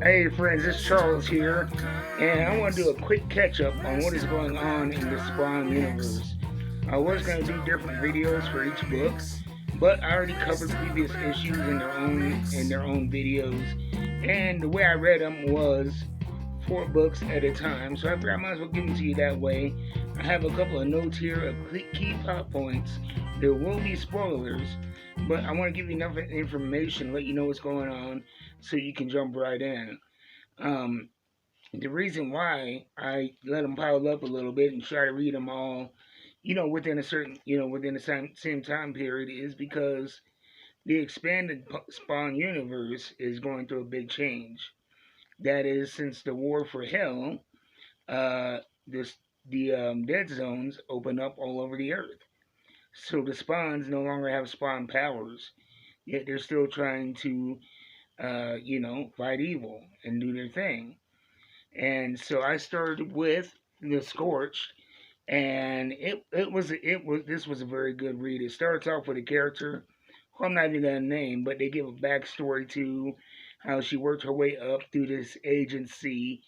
Hey friends, it's Charles here, and I want to do a quick catch up on what is going on in the Spawn universe. I was going to do different videos for each book, but I already covered previous issues in their own videos, and the way I read them was 4 books at a time. So I figured I might as well give them to you that way. I have a couple of notes here of key plot points. There will be spoilers, but I want to give you enough information, let you know what's going on, so you can jump right in. Um, the reason why I let them pile up a little bit and try to read them all, within the same time period, is because the expanded Spawn universe is going through a big change. That is, since the War for Hell, uh, this the dead zones open up all over the earth. So the spawns no longer have spawn powers, yet they're still trying to, fight evil and do their thing. And so I started with the Scorched, and it was this was a very good read. It starts off with a character who I'm not even gonna name, but they give a backstory to how she worked her way up through this agency,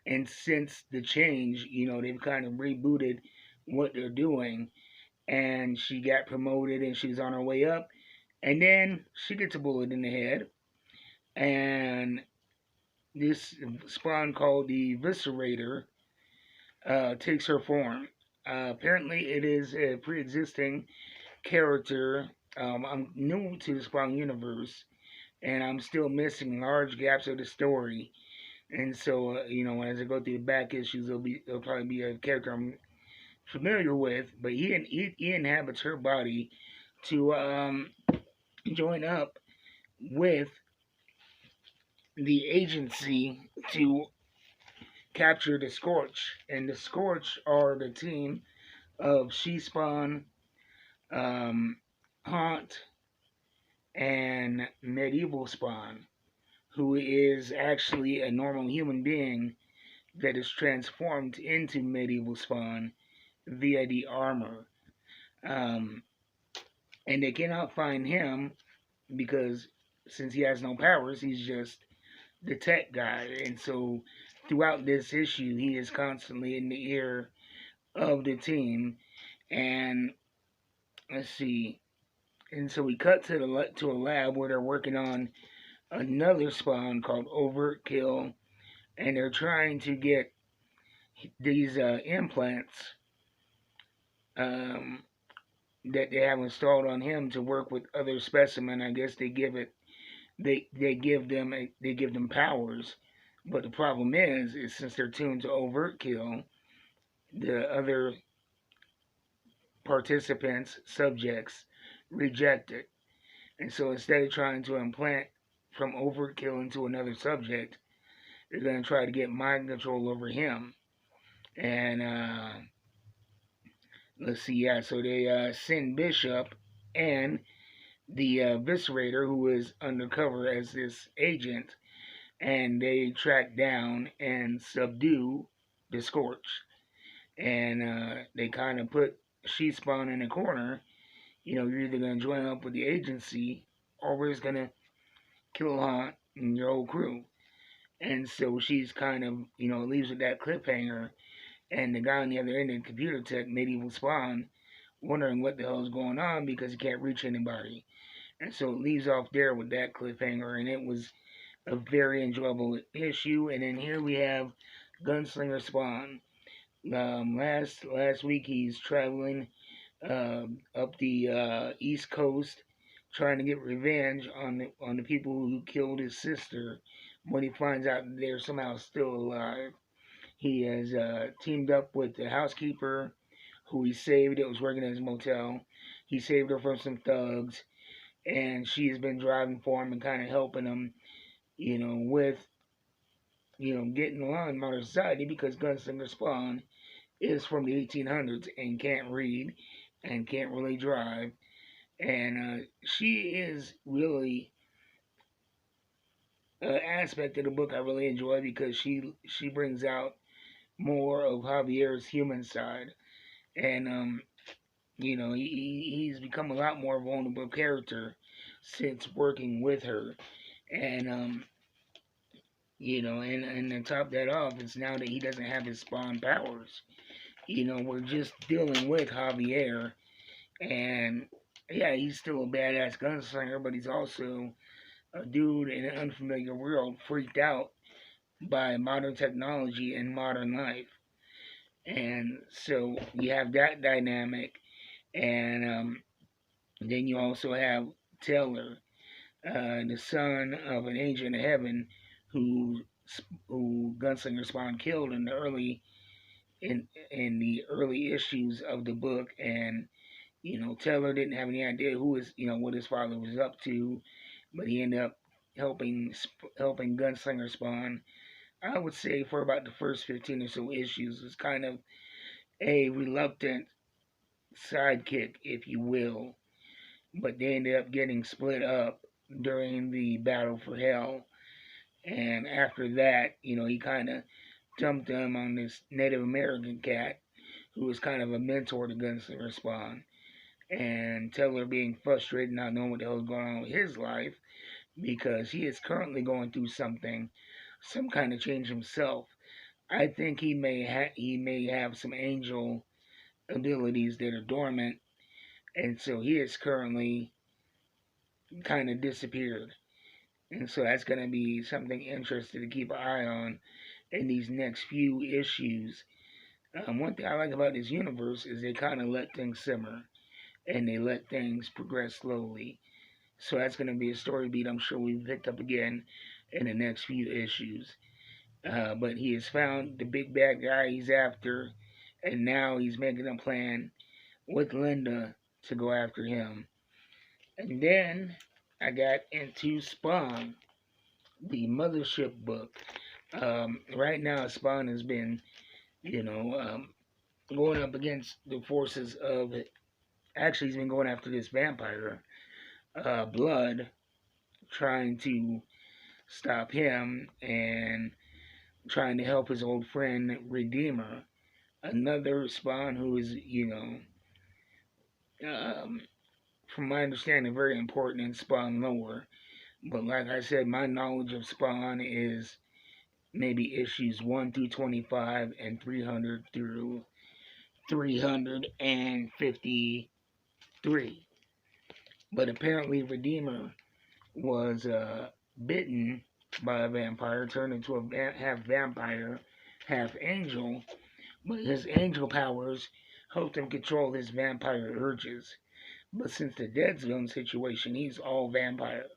and since the change, they've kind of rebooted what they're doing, and she got promoted and she's on her way up, and then she gets a bullet in the head, and this spawn called the Viscerator takes her form. Apparently, it is a pre-existing character. I'm new to the Spawn universe, and I'm still missing large gaps of the story. And so, as I go through the back issues, it'll probably be a character I'm familiar with. But he inhabits her body to join up with the agency to capture the Scorch. And the Scorch are the team of She Spawn, um, Haunt, and Medieval Spawn, who is actually a normal human being that is transformed into Medieval Spawn via the armor. Um, and they cannot find him because since he has no powers, he's just the tech guy. And so throughout this issue, he is constantly in the ear of the team. And let's see. And so we cut to a lab where they're working on another spawn called Overkill, and they're trying to get these implants um, that they have installed on him to work with other specimen. I guess they give them powers, but the problem is since they're tuned to Overkill, the other participants, subjects, reject it, and so instead of trying to implant from Overkill into another subject, they're going to try to get mind control over him. And let's see, yeah, so they send Bishop and the Viscerator, who is undercover as this agent, and they track down and subdue the Scorch. And they kind of put She Spawn in a corner. You're either going to join up with the agency or we're just going to kill Hunt and your whole crew. And so she's kind of, leaves with that cliffhanger. And the guy on the other end of the computer tech, Medieval Spawn, wondering what the hell is going on because he can't reach anybody. And so it leaves off there with that cliffhanger, and it was a very enjoyable issue. And then here we have Gunslinger Spawn. Last week he's traveling up the East Coast, trying to get revenge on the people who killed his sister. When he finds out they're somehow still alive, he has teamed up with the housekeeper who he saved that was working at his motel. He saved her from some thugs, and she has been driving for him and kind of helping him, with, getting along in modern society because Gunslinger Spawn is from the 1800s and can't read and can't really drive. And she is really an aspect of the book I really enjoy because she brings out more of Javier's human side. And he's become a lot more vulnerable character since working with her. And And to top that off, it's now that he doesn't have his Spawn powers. We're just dealing with Javier, and yeah, he's still a badass gunslinger, but he's also a dude in an unfamiliar world, freaked out by modern technology and modern life. And so you have that dynamic, and then you also have Taylor, the son of an agent of heaven who Gunslinger Spawn killed in the early issues of the book. And Taylor didn't have any idea what his father was up to, but he ended up helping Gunslinger Spawn. I would say for about the first 15 or so issues, was kind of a reluctant sidekick, if you will, but they ended up getting split up during the battle for Hell. And after that, he kind of dumped him on this Native American cat who was kind of a mentor to Gunslinger Spawn. And Taylor being frustrated, not knowing what the hell is going on with his life, because he is currently going through some kind of change himself. I think he may have some angel abilities that are dormant, and so he is currently kind of disappeared. And so that's going to be something interesting to keep an eye on in these next few issues. One thing I like about this universe is they kind of let things simmer and they let things progress slowly. So that's going to be a story beat I'm sure we picked up again in the next few issues. But he has found the big bad guy he's after, and now he's making a plan with Linda to go after him. And then I got into Spawn, the Mothership book. Right now, Spawn has been, going up against the forces of. Actually, he's been going after this vampire, Blood, trying to stop him and trying to help his old friend Redeemer, another Spawn who is, from my understanding, very important in Spawn lore. But like I said, my knowledge of Spawn is maybe issues 1 through 25 and 300 through 353. But apparently Redeemer was bitten by a vampire, turned into a half vampire, half angel, but his angel powers helped him control his vampire urges. But since the Dead Zone situation, he's all vampire.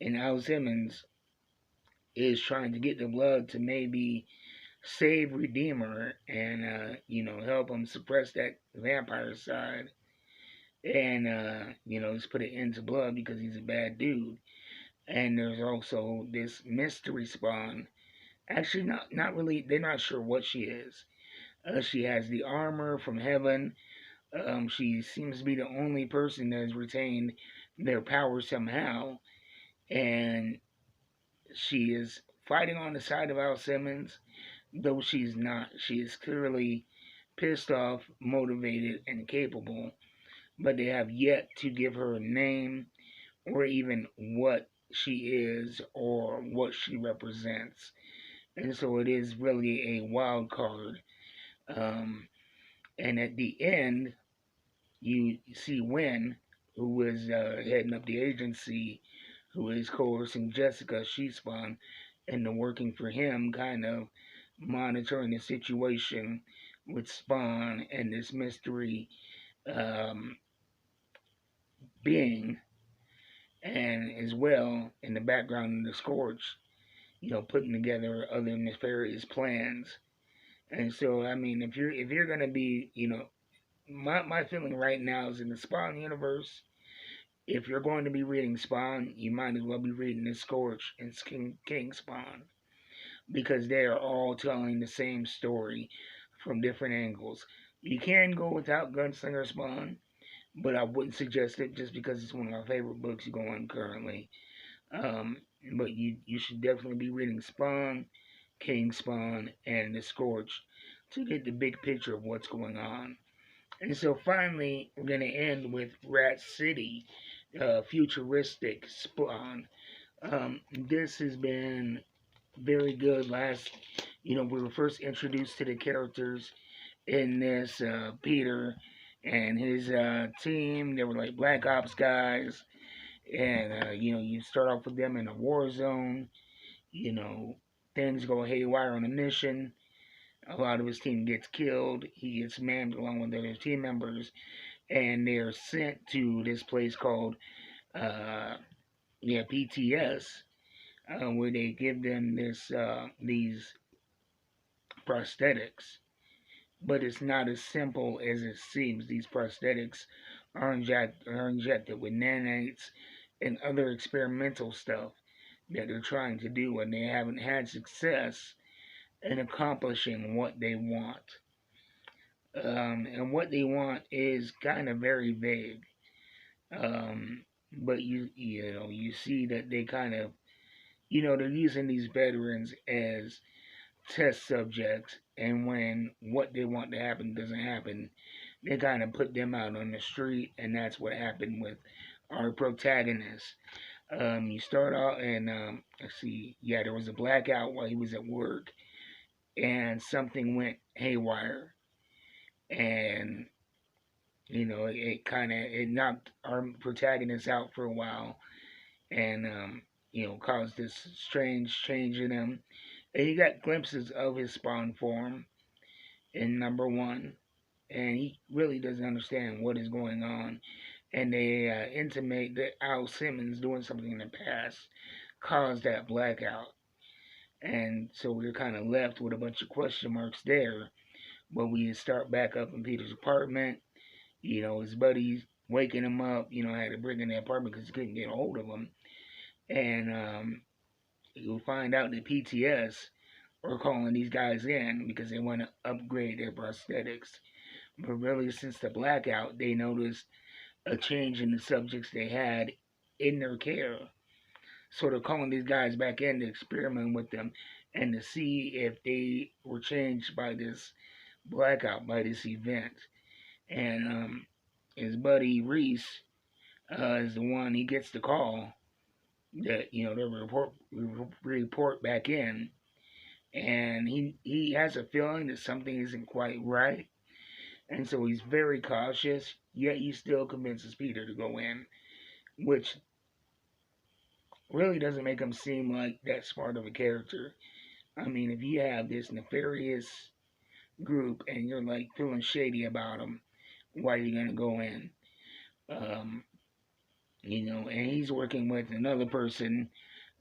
And Al Simmons is trying to get the Blood to maybe save Redeemer and, help him suppress that vampire side. And, just put it into Blood because he's a bad dude. And there's also this mystery Spawn. Actually, not really. They're not sure what she is. She has the armor from heaven. She seems to be the only person that has retained their power somehow. And she is fighting on the side of Al Simmons, though she's not. She is clearly pissed off, motivated, and capable. But they have yet to give her a name or even what she is or what she represents. And so it is really a wild card. And at the end, you see Wynn, who is heading up the agency, who is coercing Jessica, Spawn, into working for him, kind of monitoring the situation with Spawn and this mystery being, and as well in the background of the Scorched, putting together other nefarious plans. And so, I mean, if you're gonna be, my feeling right now is in the Spawn universe. If you're going to be reading Spawn, you might as well be reading the Scorched and King Spawn, because they are all telling the same story from different angles. You can go without Gunslinger Spawn, but I wouldn't suggest it just because it's one of my favorite books going currently. But you should definitely be reading Spawn, King Spawn, and the Scorched to get the big picture of what's going on. And so finally, we're going to end with Rat City, futuristic Spawn. This has been very good. We were first introduced to the characters in this Peter and his team. They were like Black Ops guys, and you start off with them in a war zone. You know, things go haywire on a mission. A lot of his team gets killed. He gets maimed along with other team members, and they're sent to this place called uh, PTS, where they give them these prosthetics. But it's not as simple as it seems. These prosthetics are injected with nanites and other experimental stuff that they're trying to do, and they haven't had success in accomplishing what they want. And what they want is kind of very vague. But you see that they kind of, they're using these veterans as test subjects, and when what they want to happen doesn't happen, they kind of put them out on the street, and that's what happened with our protagonist. You start out, and let's see, yeah, there was a blackout while he was at work, and something went haywire, and it knocked our protagonist out for a while, and caused this strange change in him. And you got glimpses of his spawn form in number one, and he really doesn't understand what is going on. And they intimate that Al Simmons doing something in the past caused that blackout. And so we're kind of left with a bunch of question marks there. But we start back up in Peter's apartment. His buddies waking him up, had to bring in the apartment because he couldn't get a hold of him. And you'll find out that PTS are calling these guys in because they want to upgrade their prosthetics. But really, since the blackout, they noticed a change in the subjects they had in their care. So they're calling these guys back in to experiment with them and to see if they were changed by this blackout, by this event. And his buddy Reese is the one, he gets the call that, they report back in. And he has a feeling that something isn't quite right. And so he's very cautious, yet he still convinces Peter to go in, which really doesn't make him seem like that smart of a character. I mean, if you have this nefarious group and you're like feeling shady about them, why are you going to go in? And he's working with another person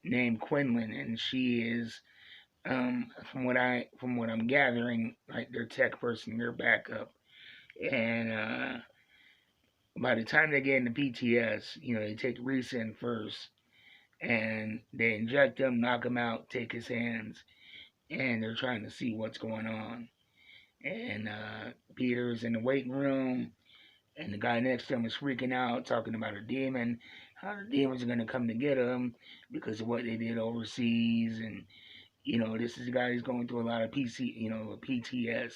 named Quinlan, and she is, from what I'm gathering, like their tech person, their backup. And by the time they get into PTS, they take Reese in first, and they inject him, knock him out, take his hands, and they're trying to see what's going on. And Peter's in the waiting room, and the guy next to him is freaking out, talking about a demon, how the demons are going to come to get him because of what they did overseas. And, this is a guy who's going through a lot of PTSD.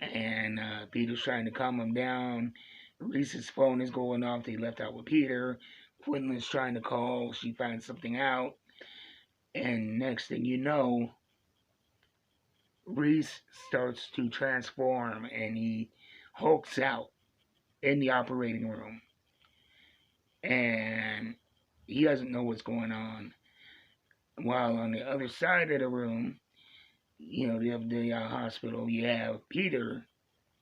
And Peter's trying to calm him down. Reese's phone is going off. They left out with Peter. Quinlan's trying to call. She finds something out. And next thing you know, Reese starts to transform, and he hulks out in the operating room. And he doesn't know what's going on. While on the other side of the room, the hospital, you have Peter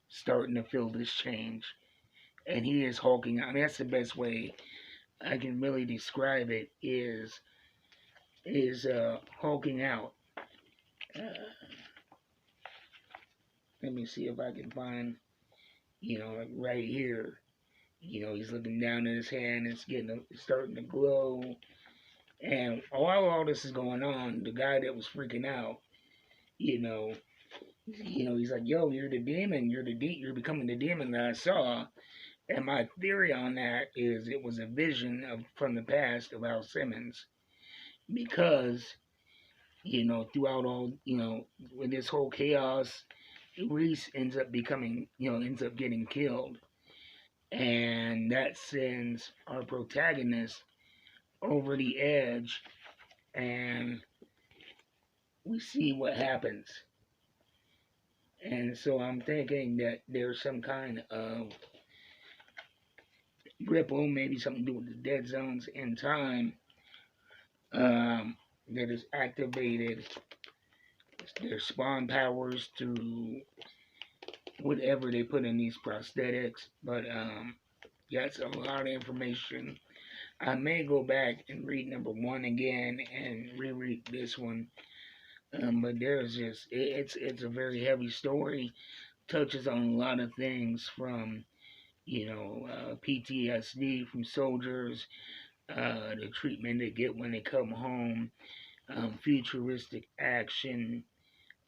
starting to feel this change. And he is hulking out. I mean, that's the best way I can really describe it, is hulking out. Let me see if I can find, like right here. He's looking down at his hand. It's starting to glow. And while all this is going on, the guy that was freaking out, he's like, "Yo, you're the demon. You're becoming the demon that I saw." And my theory on that is it was a vision from the past of Al Simmons, because throughout all with this whole chaos, Reese ends up getting killed, and that sends our protagonist over the edge, and we see what happens. And so I'm thinking that there's some kind of ripple, maybe something to do with the dead zones in time, that is activated their spawn powers to whatever they put in these prosthetics. But that's a lot of information. I may go back and read number 1 again and reread this one. But there's just it's a very heavy story. Touches on a lot of things from PTSD from soldiers, the treatment they get when they come home, futuristic action.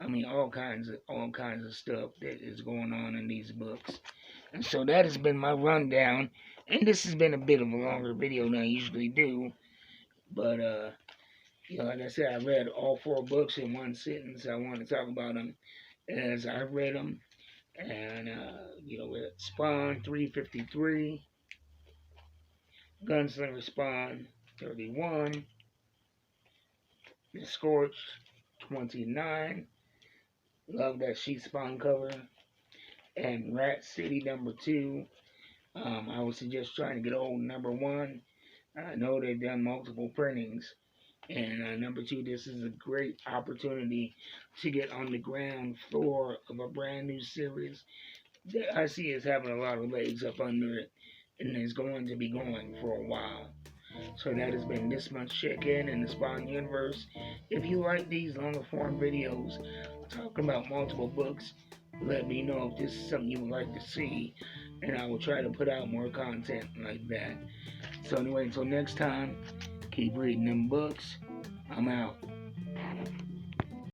I mean, all kinds of stuff that is going on in these books. And so that has been my rundown. And this has been a bit of a longer video than I usually do. But like I said, I read all 4 books in one sentence. I want to talk about them as I read them. And with Spawn 353, Gunslinger Spawn 31, the Scorched 29. Love that sheet Spawn cover. And Rat City number 2. I would suggest trying to get hold of number 1. I know they've done multiple printings. And number 2, this is a great opportunity to get on the ground floor of a brand new series that I see is having a lot of legs up under it and is going to be going for a while. So that has been this month's check-in in the Spawn universe. If you like these longer form videos talking about multiple books, let me know if this is something you would like to see, and I will try to put out more content like that. So anyway, until next time, keep reading them books. I'm out.